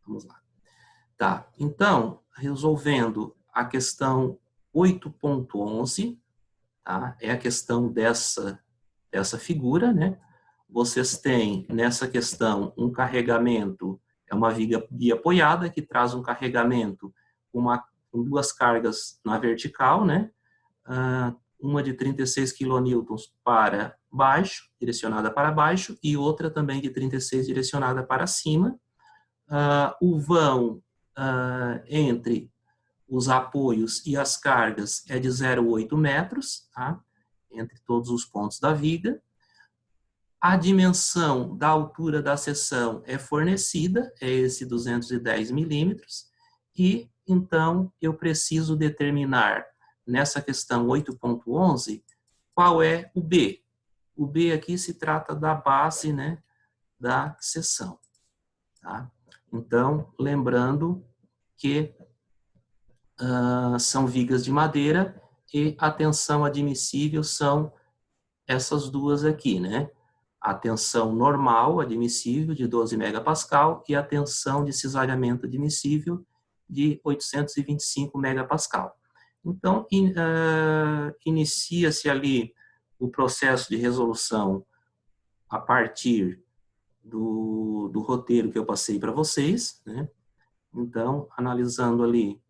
Vamos lá. Tá, então, resolvendo a questão 8.11, tá? É a questão dessa figura, né? Vocês têm nessa questão um carregamento, é uma viga biapoiada que traz um carregamento com duas cargas na vertical, né? Uma de 36 quilonewtons para baixo, direcionada para baixo, e outra também de 36 direcionada para cima. O vão entre os apoios e as cargas é de 0,8 metros, tá? Entre todos os pontos da viga. A dimensão da altura da seção é fornecida, é esse 210 milímetros, e então eu preciso determinar nessa questão 8.11 qual é o B. O B aqui se trata da base, né, da seção. Tá? Então, lembrando que são vigas de madeira e a tensão admissível são essas duas aqui, né? A tensão normal admissível de 12 megapascal e a tensão de cisalhamento admissível de 825 megapascal. Então, inicia-se ali o processo de resolução a partir do roteiro que eu passei para vocês, né? Então, analisando ali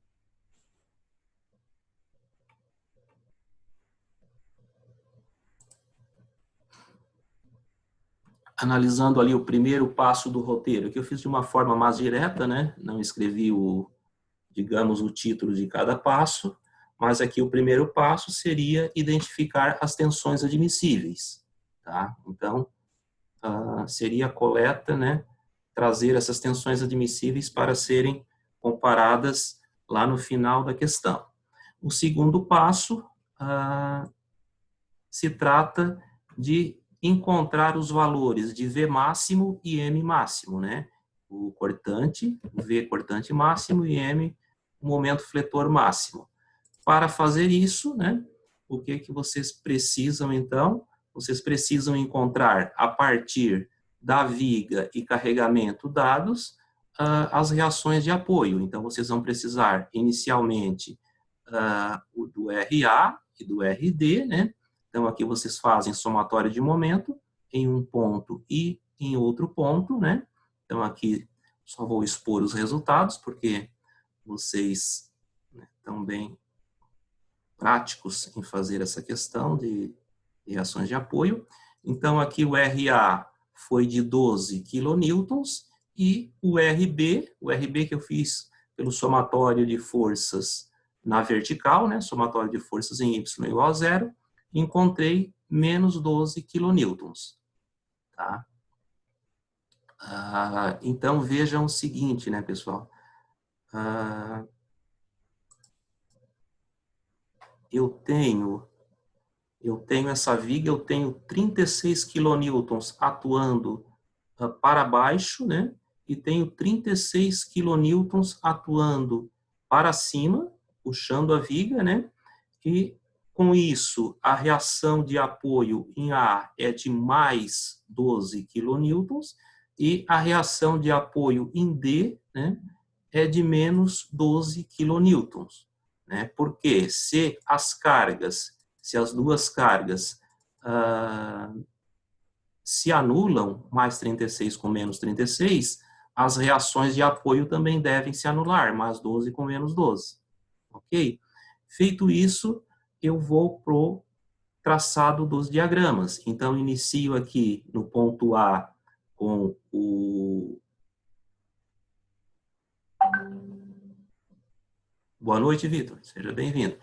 o primeiro passo do roteiro, que eu fiz de uma forma mais direta, né? Não escrevi digamos, o título de cada passo, mas aqui o primeiro passo seria identificar as tensões admissíveis, tá? Então, seria a coleta, né? Trazer essas tensões admissíveis para serem comparadas lá no final da questão. O segundo passo se trata de encontrar os valores de V máximo e M máximo, né? O cortante, o V cortante máximo e M o momento fletor máximo. Para fazer isso, né? O que vocês precisam então? Vocês precisam encontrar a partir da viga e carregamento dados as reações de apoio. Então vocês vão precisar inicialmente do RA e do RD, né? Então, aqui vocês fazem somatório de momento em um ponto e em outro ponto, né? Então, aqui só vou expor os resultados, porque vocês, né, estão bem práticos em fazer essa questão de reações de apoio. Então, aqui o RA foi de 12 quilonewtons e o RB que eu fiz pelo somatório de forças na vertical, né? Somatório de forças em Y igual a 0, encontrei menos 12 quilonewtons. Tá? Então, vejam o seguinte, né, pessoal? Eu tenho essa viga, eu tenho 36 quilonewtons atuando para baixo, né? E tenho 36 quilonewtons atuando para cima, puxando a viga, né? E com isso, a reação de apoio em A é de mais 12 quilonewtons e a reação de apoio em D, né, é de menos 12 quilonewtons. Né? Porque se as duas cargas se anulam, mais 36 com menos 36, as reações de apoio também devem se anular, mais 12 com menos 12. Ok? Feito isso, eu vou para o traçado dos diagramas. Então, inicio aqui no ponto A com o... Boa noite, Vitor. Seja bem-vindo.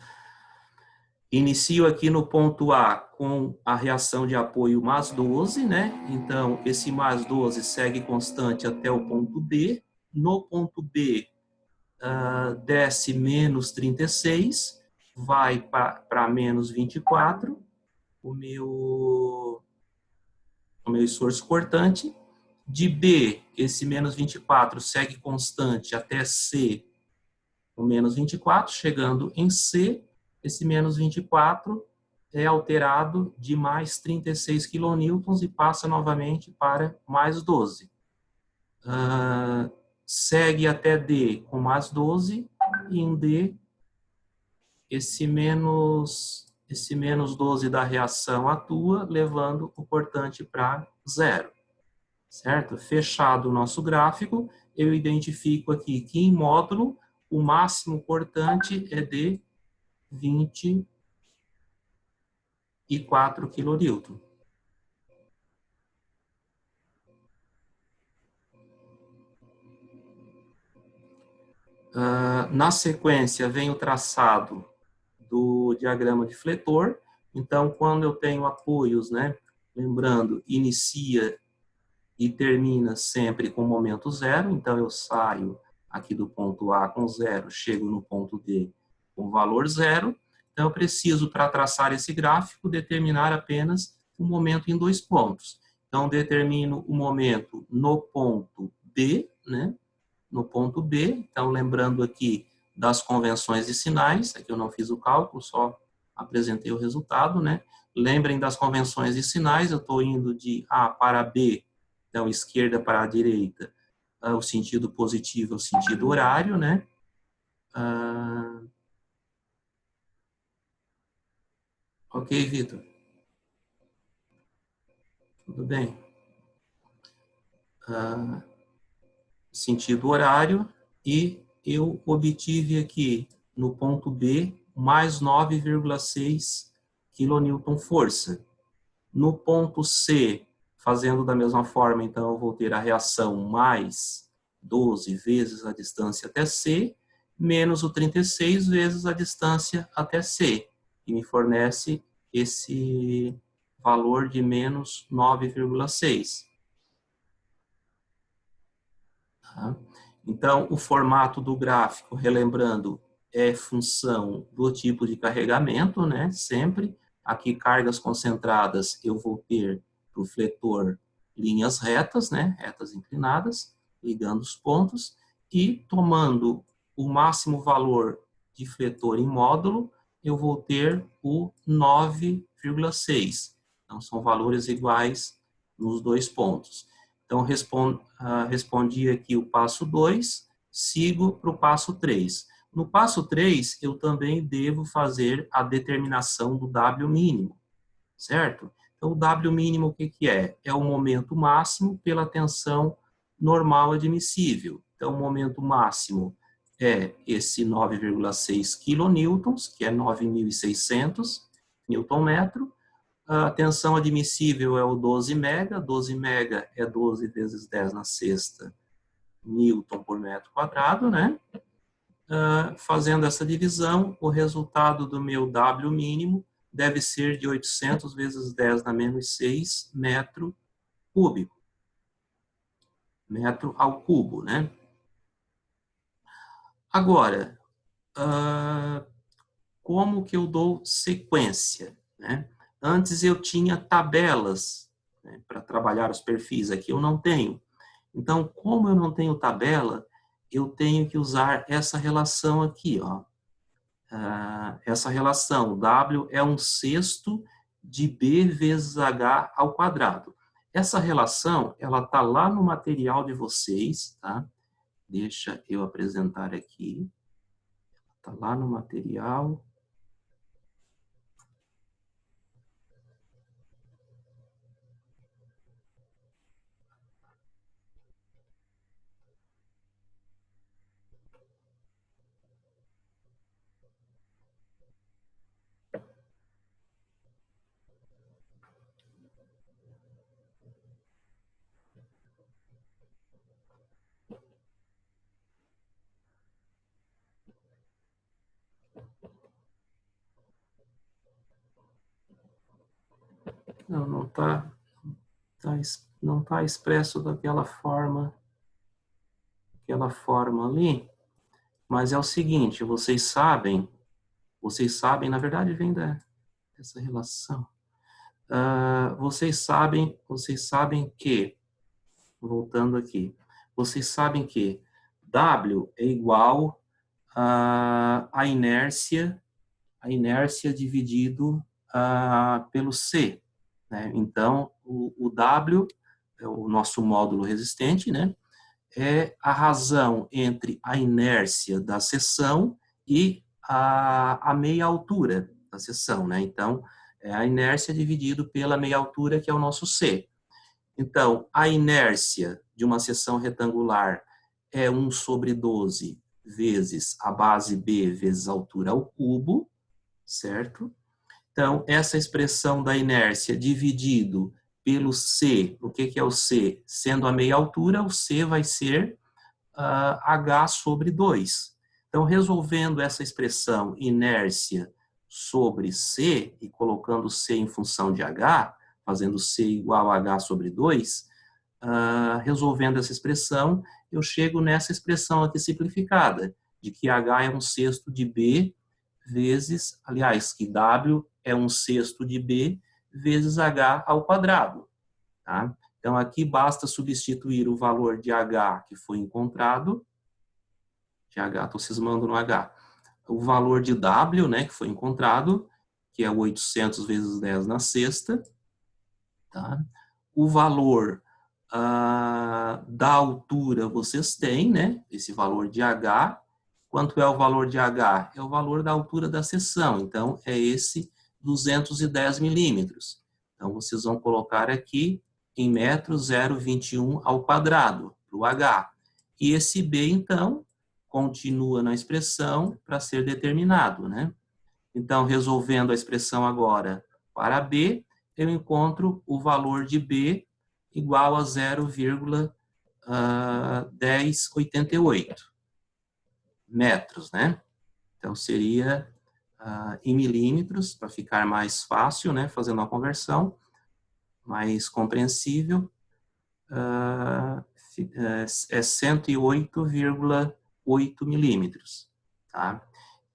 Inicio aqui no ponto A com a reação de apoio mais 12, né? Então, esse mais 12 segue constante até o ponto B. No ponto B, desce menos 36, vai para menos 24, o meu esforço cortante. De B, esse menos 24 segue constante até C, o menos 24, chegando em C, esse menos 24 é alterado de mais 36 quilonewtons e passa novamente para mais 12. segue até D com mais 12, e em D, esse menos 12 da reação atua, levando o cortante para zero. Certo? Fechado o nosso gráfico, eu identifico aqui que em módulo, o máximo cortante é de 24 kN. Na sequência, vem o traçado do diagrama de fletor. Então, quando eu tenho apoios, né, lembrando, inicia e termina sempre com momento zero. Então, eu saio aqui do ponto A com zero, chego no ponto D com valor zero. Então, eu preciso, para traçar esse gráfico, determinar apenas o momento em 2 pontos. Então, determino o momento no ponto B, né? No ponto B. Então, lembrando aqui das convenções de sinais, aqui eu não fiz o cálculo, só apresentei o resultado, né? Lembrem das convenções de sinais, eu estou indo de A para B, então esquerda para a direita, o sentido positivo é o sentido horário, né? Ok, Vitor? Tudo bem? Sentido horário, e eu obtive aqui no ponto B mais 9,6 kN força. No ponto C, fazendo da mesma forma, então eu vou ter a reação mais 12 vezes a distância até C, menos o 36 vezes a distância até C, que me fornece esse valor de menos 9,6. Tá? Então, o formato do gráfico, relembrando, é função do tipo de carregamento, né? Sempre. Aqui, cargas concentradas, eu vou ter para o fletor linhas retas, né? Retas inclinadas, ligando os pontos, e tomando o máximo valor de fletor em módulo, eu vou ter o 9,6. Então, são valores iguais nos 2 pontos. Então, respondi aqui o passo 2, sigo para o passo 3. No passo 3, eu também devo fazer a determinação do W mínimo, certo? Então, o W mínimo o que é? É o momento máximo pela tensão normal admissível. Então, o momento máximo é esse 9,6 kN, que é 9.600 Nm. A tensão admissível é o 12 mega. 12 mega é 12 vezes 10 na sexta newton por metro quadrado, né? Fazendo essa divisão, o resultado do meu W mínimo deve ser de 800 vezes 10 na menos 6 metro cúbico. Metro ao cubo, né? Agora, como que eu dou sequência, né? Antes eu tinha tabelas, né, para trabalhar os perfis, aqui eu não tenho. Então, como eu não tenho tabela, eu tenho que usar essa relação aqui, ó. Essa relação, W é 1/6 de B vezes H ao quadrado. Essa relação, ela está lá no material de vocês, tá? Deixa eu apresentar aqui. Está lá no material. Não está não tá expresso daquela forma ali, mas é o seguinte, vocês sabem, na verdade vem dessa relação. Vocês sabem que, voltando aqui, vocês sabem que W é igual a inércia dividido pelo C, né? Então, o W é o nosso módulo resistente, né? é a razão entre a inércia da seção e a meia altura da seção, né? Então, é a inércia dividido pela meia altura, que é o nosso C. Então, a inércia de uma seção retangular é 1 sobre 12 vezes a base B vezes a altura ao cubo, certo? Então, essa expressão da inércia dividido pelo C, o que é o C? Sendo a meia altura, o C vai ser H sobre 2. Então, resolvendo essa expressão inércia sobre C e colocando C em função de H, fazendo C igual a H sobre 2, resolvendo essa expressão, eu chego nessa expressão aqui simplificada, de que H é 1/6 de B vezes, aliás, que W é 1/6 de B vezes H ao quadrado. Tá? Então, aqui basta substituir o valor de H que foi encontrado, de H, estou cismando no H, o valor de W, né, que foi encontrado, que é 800 vezes 10 na sexta, tá? O valor da altura vocês têm, né, esse valor de H. Quanto é o valor de H? É o valor da altura da seção, então é esse 210 milímetros. Então, vocês vão colocar aqui em metros 0,21 ao quadrado, para o H. E esse B, então, continua na expressão para ser determinado, né? Então, resolvendo a expressão agora para B, eu encontro o valor de B igual a 0,1088 metros, né? Então, seria em milímetros, para ficar mais fácil, né? Fazendo a conversão, mais compreensível, é 108,8 milímetros, tá?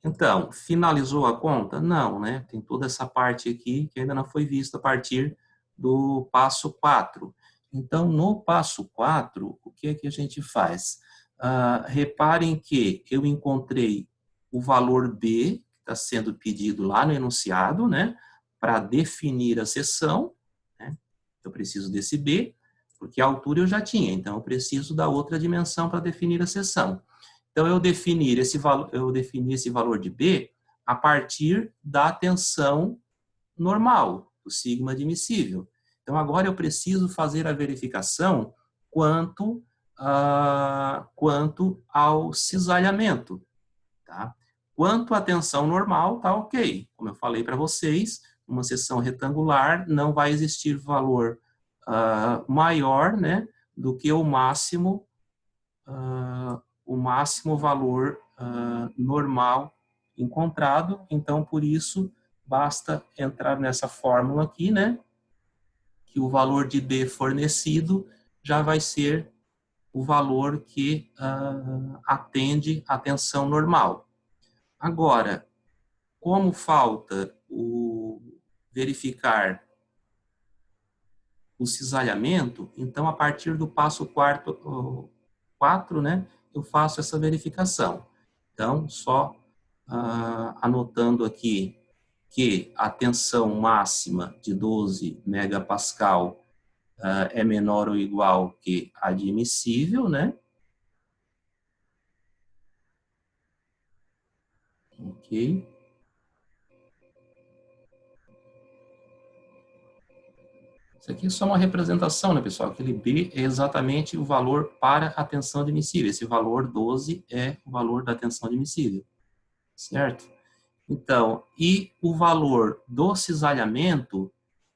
Então, finalizou a conta? Não, né? Tem toda essa parte aqui que ainda não foi vista a partir do passo 4. Então, no passo 4, o que é que a gente faz? Reparem que eu encontrei o valor B, que está sendo pedido lá no enunciado, né? Para definir a seção, né? Eu preciso desse B, porque a altura eu já tinha, então eu preciso da outra dimensão para definir a seção. Então, eu defini esse valor de B a partir da tensão normal, do sigma admissível. Então, agora eu preciso fazer a verificação quanto ao cisalhamento. Tá? Quanto à tensão normal, tá ok. Como eu falei para vocês, uma seção retangular não vai existir valor maior, né, do que o máximo valor normal encontrado. Então, por isso, basta entrar nessa fórmula aqui, né, que o valor de B fornecido já vai ser o valor que atende à tensão normal. Agora, como falta verificar o cisalhamento, então, a partir do passo 4, né, eu faço essa verificação. Então, só anotando aqui que a tensão máxima de 12 megapascal é menor ou igual que admissível, né? Ok. Isso aqui é só uma representação, né, pessoal? Aquele B é exatamente o valor para a tensão admissível. Esse valor 12 é o valor da tensão admissível, certo? Então, e o valor do cisalhamento,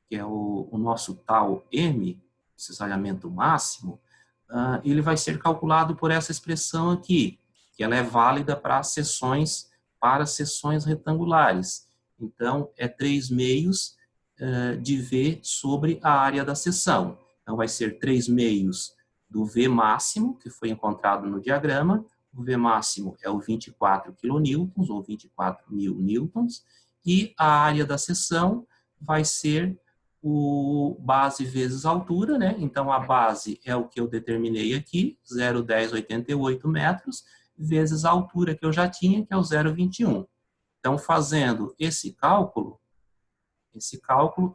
que é o nosso tal M, cisalhamento máximo, ele vai ser calculado por essa expressão aqui, que ela é válida para seções retangulares. Então, é 3/2 de V sobre a área da seção. Então, vai ser 3/2 do V máximo, que foi encontrado no diagrama. O V máximo é o 24 quilonewtons, ou 24.000 newtons, e a área da seção vai ser o base vezes altura, né? Então, a base é o que eu determinei aqui, 0,1088 metros, vezes a altura que eu já tinha, que é o 0,21. Então, fazendo esse cálculo,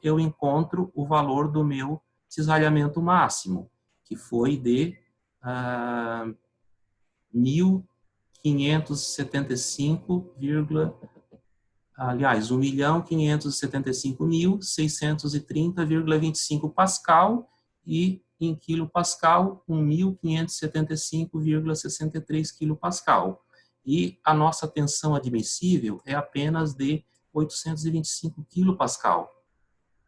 eu encontro o valor do meu cisalhamento máximo, que foi de 1.575, aliás, 1.575.630,25 Pascal, e em quilopascal, 1.575,63 quilopascal. E a nossa tensão admissível é apenas de 825 quilopascal.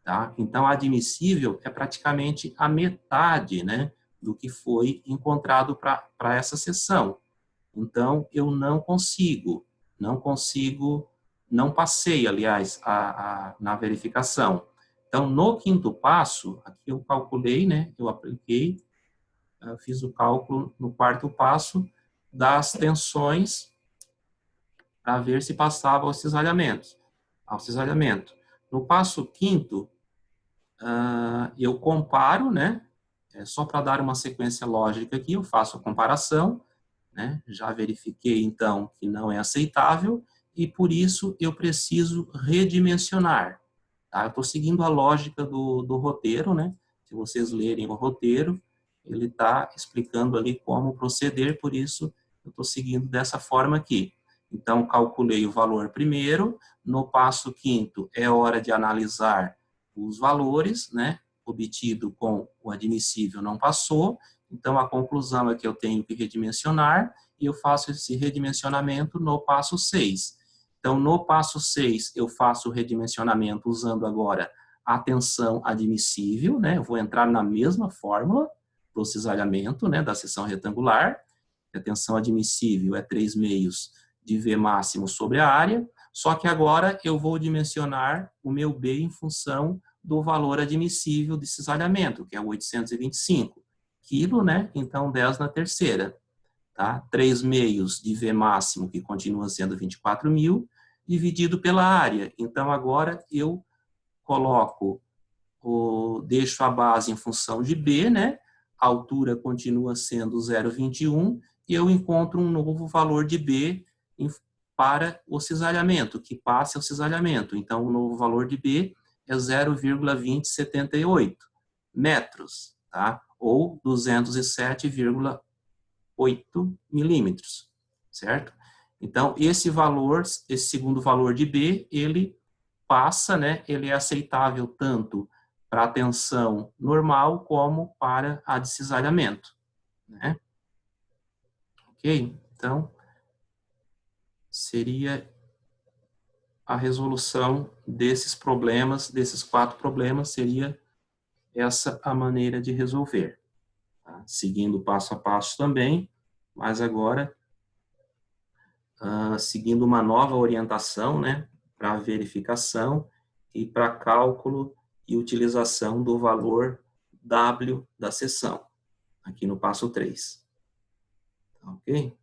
Tá? Então, a admissível é praticamente a metade, né, do que foi encontrado para essa seção. Então, eu não passei, aliás, na verificação. Então, no quinto passo, aqui eu calculei, né, eu apliquei, eu fiz o cálculo no quarto passo das tensões para ver se passava ao cisalhamento. No passo quinto, eu comparo, né, só para dar uma sequência lógica aqui, eu faço a comparação, né, já verifiquei, então, que não é aceitável, e por isso eu preciso redimensionar. Tá? Eu estou seguindo a lógica do roteiro, né? Se vocês lerem o roteiro, ele está explicando ali como proceder, por isso eu estou seguindo dessa forma aqui. Então, calculei o valor primeiro, no passo quinto é hora de analisar os valores, né? Obtido com o admissível não passou, então a conclusão é que eu tenho que redimensionar, e eu faço esse redimensionamento no passo 6. Então, no passo 6, eu faço o redimensionamento usando agora a tensão admissível, né? Eu vou entrar na mesma fórmula do cisalhamento, né, da seção retangular. A tensão admissível é 3/2 de V máximo sobre a área, só que agora eu vou dimensionar o meu B em função do valor admissível de cisalhamento, que é 825 quilo, né? Então, 10 na terceira. Tá? 3/2 de V máximo, que continua sendo 24.000, dividido pela área. Então, agora eu deixo a base em função de B, né? A altura continua sendo 0,21, e eu encontro um novo valor de B para o cisalhamento, que passe ao cisalhamento. Então, o novo valor de B é 0,2078 metros, tá? Ou 207,8 milímetros, certo? Então, esse segundo valor de B, ele passa, né? Ele é aceitável tanto para a tensão normal como para a de cisalhamento, né? Ok? Então, seria a resolução desses problemas, desses 4 problemas, seria essa a maneira de resolver. Tá? Seguindo passo a passo também, mas agora seguindo uma nova orientação, né, para verificação e para cálculo e utilização do valor W da seção, aqui no passo 3. Ok?